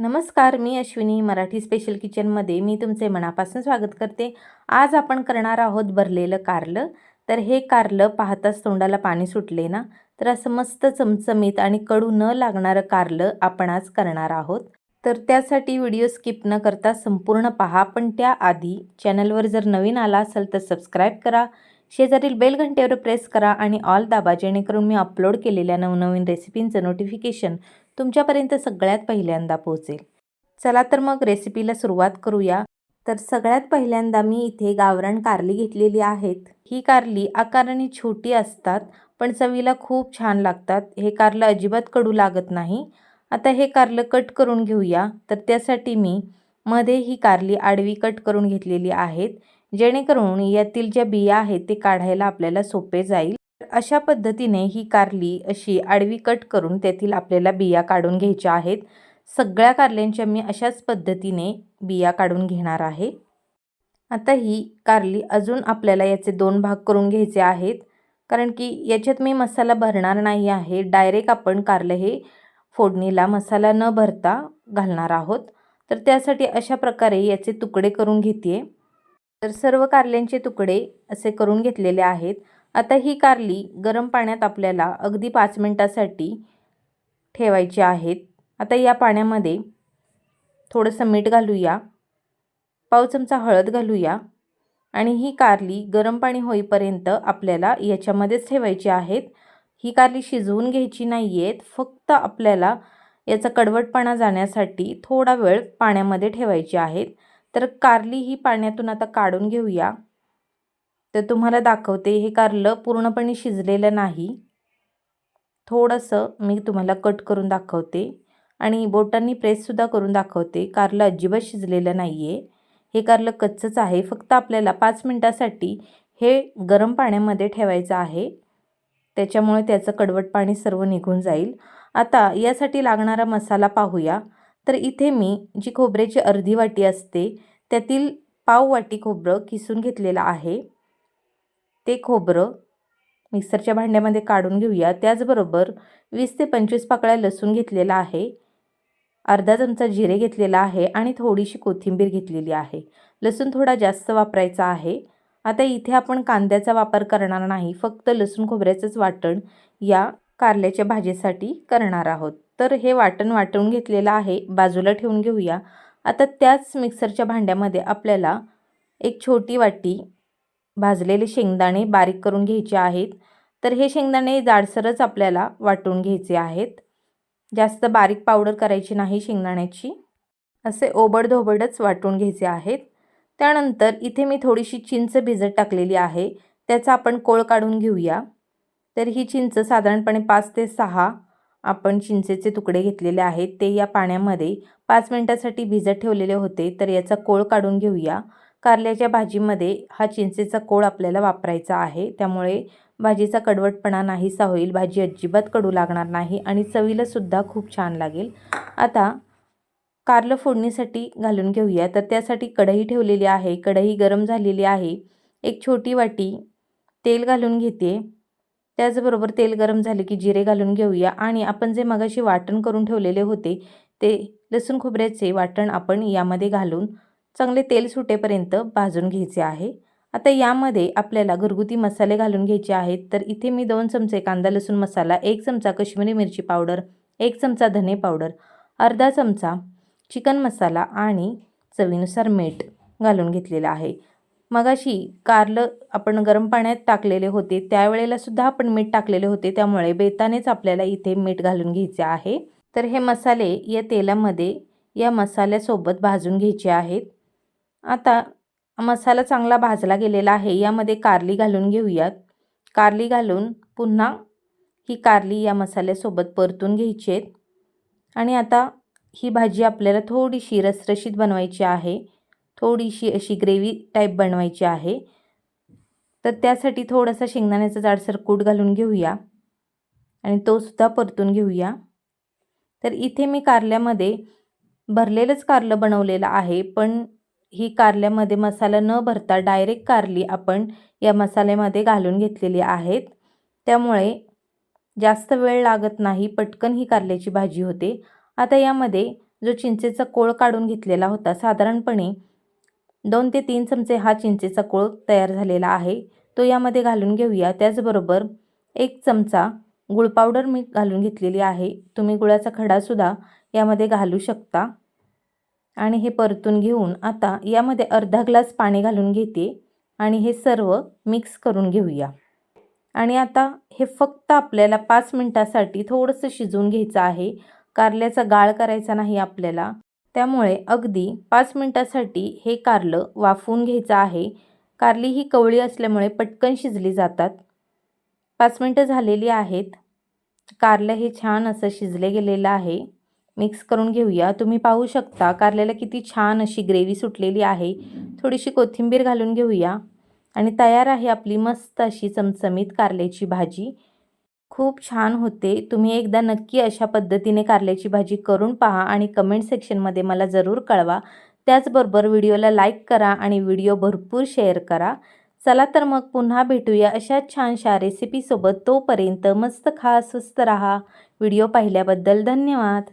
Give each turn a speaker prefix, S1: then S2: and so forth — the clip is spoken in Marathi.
S1: नमस्कार, मी अश्विनी मराठी स्पेशल किचनमध्ये मी तुमचे मनापासून स्वागत करते। आज आपण करणार आहोत भरलेलं कारलं। तर हे कारलं पाहताच तोंडाला पाणी सुटले ना, तर असं मस्त चमचमीत आणि कडू न लागणारं कारलं आपण आज करणार आहोत। तर त्यासाठी व्हिडिओ स्किप न करता संपूर्ण पहा, पण त्याआधी चॅनलवर जर नवीन आला असेल तर सबस्क्राईब करा, शेजारील बेल घंटेवर प्रेस करा आणि ऑल दाबा, जेणेकरून मी अपलोड केलेल्या नवनवीन रेसिपींचं नोटिफिकेशन तुमच्यापर्यंत सगळ्यात पहिल्यांदा पोहोचेल। चला तर मग रेसिपीला सुरुवात करूया। तर सगळ्यात पहिल्यांदा मी इथे गावरान कारली घेतलेली आहेत। ही कारली आकाराने छोटी असतात, पण चवीला खूप छान लागतात। हे कारलं अजिबात कडू लागत नाही। आता हे कारलं कट करून घेऊया। तर त्यासाठी मी मध्ये ही कारली आडवी कट करून घेतलेली आहेत, जेणेकरून यातील ज्या बिया आहेत ते काढायला आपल्याला सोपे जाईल। अशा पद्धतीने ही कारली अशी आडवी कट करून त्यातील आपल्याला बिया काढून घ्यायच्या आहेत। सगळ्या कारल्यांच्या मी अशाच पद्धतीने बिया काढून घेणार आहे। आता ही कारली अजून आपल्याला याचे 2 भाग करून घ्यायचे आहेत, कारण की याच्यात मी मसाला भरणार नाही आहे। डायरेक्ट आपण कारलं हे फोडणीला मसाला न भरता घालणार आहोत। तर त्यासाठी अशा प्रकारे याचे तुकडे करून घेते। तर सर्व कारल्यांचे तुकडे असे करून घेतलेले आहेत। आता ही कारली गरम पाण्यात आपल्याला अगदी 5 मिनिटासाठी ठेवायची आहेत। आता या पाण्यामध्ये थोडंसं मीठ घालूया, पाव चमचा हळद घालूया आणि ही कारली गरम पाणी होईपर्यंत आपल्याला याच्यामध्येच ठेवायची आहेत। ही कारली शिजवून घ्यायची नाही आहेत, फक्त आपल्याला याचा कडवटपणा जाण्यासाठी थोडा वेळ पाण्यामध्ये ठेवायची आहेत। तर कारली ही पाण्यातून आता काढून घेऊया। तर तुम्हाला दाखवते, हे कारलं पूर्णपणे शिजलेलं नाही। थोडंसं मी तुम्हाला कट करून दाखवते आणि बोटांनी प्रेससुद्धा करून दाखवते। कारलं अजिबात शिजलेलं नाही आहे, हे कारलं कच्चंच आहे। फक्त आपल्याला 5 मिनिटासाठी हे गरम पाण्यामध्ये ठेवायचं आहे, त्याच्यामुळे त्याचं कडवट पाणी सर्व निघून जाईल। आता यासाठी लागणारा मसाला पाहूया। तर इथे मी जी खोबऱ्याची अर्धी वाटी असते त्यातील पाव वाटी खोबरं किसून घेतलेलं आहे। ते खोबरं मिक्सरच्या भांड्यामध्ये काढून घेऊया। त्याचबरोबर 20 ते 25 पाकळ्या लसूण घेतलेला आहे, अर्धा चमचा जिरे घेतलेला आहे आणि थोडीशी कोथिंबीर घेतलेली आहे। लसूण थोडा जास्त वापरायचा आहे। आता इथे आपण कांद्याचा वापर करणार नाही, फक्त लसूण खोबऱ्याचंच वाटण या कारल्याच्या भाजीसाठी करणार आहोत। तर हे वाटण वाटून घेतलेलं आहे, बाजूला ठेवून घेऊया। आता त्याच मिक्सरच्या भांड्यामध्ये आपल्याला एक छोटी वाटी भाजलेले शेंगदाणे बारीक करून घ्यायचे आहेत। तर हे शेंगदाणे जाडसरच आपल्याला वाटून घ्यायचे आहेत, जास्त बारीक पावडर करायची नाही शेंगदाण्याची, असे ओबडधोबडच वाटून घ्यायचे आहेत। त्यानंतर इथे मी थोडीशी चिंच भिजत टाकलेली आहे, त्याचा आपण कोळ काढून घेऊया। तर ही चिंच साधारणपणे 5 ते 6 आपण चिंचेचे तुकडे घेतलेले आहेत, ते या पाण्यामध्ये 5 मिनिटासाठी भिजत ठेवलेले होते। तर याचा कोळ काढून घेऊया। कारल्याच्या भाजीमध्ये हा चिंचेचा कोळ आपल्याला वापरायचा आहे, त्यामुळे भाजीचा कडवटपणा नाहीसा होईल, भाजी अजिबात कडू लागणार नाही आणि चवीला सुद्धा खूप छान लागेल। आता कारलं फोडणीसाठी घालून घेऊया। तर त्यासाठी कढई ठेवलेली आहे, कढई गरम झालेली आहे। एक छोटी वाटी तेल घालून घेते। त्याचबरोबर तेल गरम झाले की जिरे घालून घेऊया आणि आपण जे मगाशी वाटण करून ठेवलेले होते ते लसूण खोबऱ्याचे वाटण आपण यामध्ये घालून चांगले तेल सुटेपर्यंत भाजून घ्यायचे आहे। आता यामध्ये आपल्याला घरगुती मसाले घालून घ्यायचे आहेत। तर इथे मी 2 चमचे कांदा लसूण मसाला, 1 चमचा काश्मीरी मिरची पावडर, 1 चमचा धने पावडर, अर्धा चमचा चिकन मसाला आणि चवीनुसार मीठ घालून घेतलेलं आहे। मगाशी कारलं आपण गरम पाण्यात टाकलेले होते, त्यावेळेला सुद्धा आपण मीठ टाकलेले होते, त्यामुळे बेतानेच आपल्याला इथे मीठ घालून घ्यायचे आहे। तर हे मसाले या तेलामध्ये या मसाल्यासोबत भाजून घ्यायचे आहेत। आता मसाला चांगला भाजला गेलेला आहे, यामध्ये कारली घालून घेऊयात। कारली घालून पुन्हा ही कारली या मसाल्यासोबत परतून घ्यायची आहे आणि आता ही भाजी आपल्याला थोडीशी रसरशीत बनवायची आहे, थोडीशी अशी ग्रेव्ही टाईप बनवायची आहे। तर त्यासाठी थोडासा शेंगदाण्याचा जाडसर कूट घालून घेऊया आणि तो सुद्धा परतून घेऊया। तर इथे मी कारल्यामध्ये भरलेलंच कारलं बनवलेलं आहे, पण ही कारल्यामध्ये मसाला न भरता डायरेक्ट कारली आपण या मसाल्यामध्ये घालून घेतलेली आहेत, त्यामुळे जास्त वेळ लागत नाही, पटकन ही कारल्याची भाजी होते। आता यामध्ये जो चिंचेचा कोळ काढून घेतलेला होता, साधारणपणे 2 ते 3 चमचे हा चिंचेचा कोळ तयार झालेला आहे, तो यामध्ये घालून घेऊया. त्याचबरोबर 1 चमचा गूळ पावडर मी घालून घेतलेली आहे. तुम्ही गुळाचा खडासुद्धा यामध्ये घालू शकता. आणि हे परतून घेऊन आता यामध्ये अर्धा ग्लास पाणी घालून घेते आणि हे सर्व मिक्स करून घेऊया. आणि आता हे फक्त आपल्याला 5 मिनिटासाठी थोडंसं शिजवून घ्यायचं आहे. कारल्याचा गाळ करायचा नाही आपल्याला. त्यामुळे अगदी 5 मिनिटासाठी हे कारलं वाफवून घ्यायचं आहे. कारली ही कवळी असल्यामुळे पटकन शिजली जातात. 5 मिनिटं झालेली आहेत. कारलं हे छान असं शिजले गेलेलं आहे. मिक्स करून घेऊया. तुम्ही पाहू शकता कारल्याला किती छान अशी ग्रेव्ही सुटलेली आहे. थोडीशी कोथिंबीर घालून घेऊया आणि तयार आहे आपली मस्त अशी चमचमीत कारल्याची भाजी. खूप छान होते. तुम्ही एकदा नक्की अशा पद्धतीने कारल्याची भाजी करून पहा आणि कमेंट सेक्शनमध्ये मला जरूर कळवा. त्याचबरोबर व्हिडिओला लाईक करा आणि व्हिडिओ भरपूर शेअर करा. चला तर मग पुन्हा भेटूया अशाच छानशा रेसिपीसोबत. तोपर्यंत मस्त खा, स्वस्त राहा. व्हिडिओ पाहिल्याबद्दल धन्यवाद.